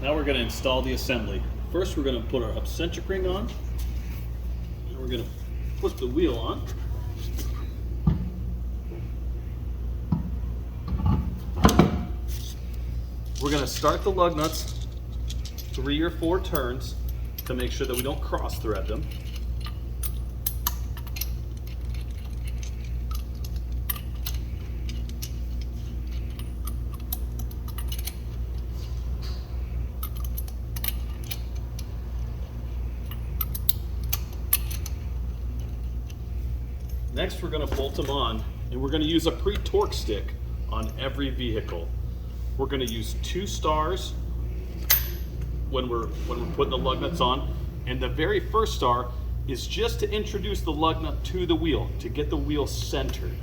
Now we're going to install the assembly. First we're going to put our eccentric ring on, and we're going to put the wheel on. We're going to start the lug nuts 3 or 4 turns to make sure that we don't cross thread them. Next we're going to bolt them on, and we're going to use a pre-torque stick on every vehicle. We're going to use 2 stars when we're putting the lug nuts on, and the very first star is just to introduce the lug nut to the wheel, to get the wheel centered.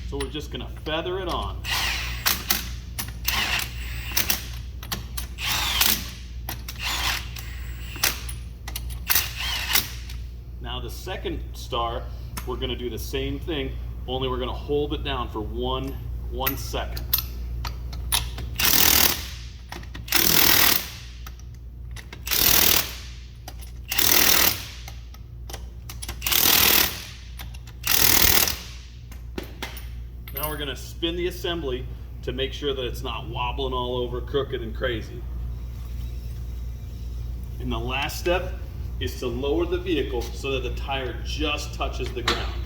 So we're just going to feather it on. Now the second star, we're going to do the same thing, only we're going to hold it down for one second. Now we're going to spin the assembly to make sure that it's not wobbling all over, crooked and crazy. And the last step is to lower the vehicle so that the tire just touches the ground.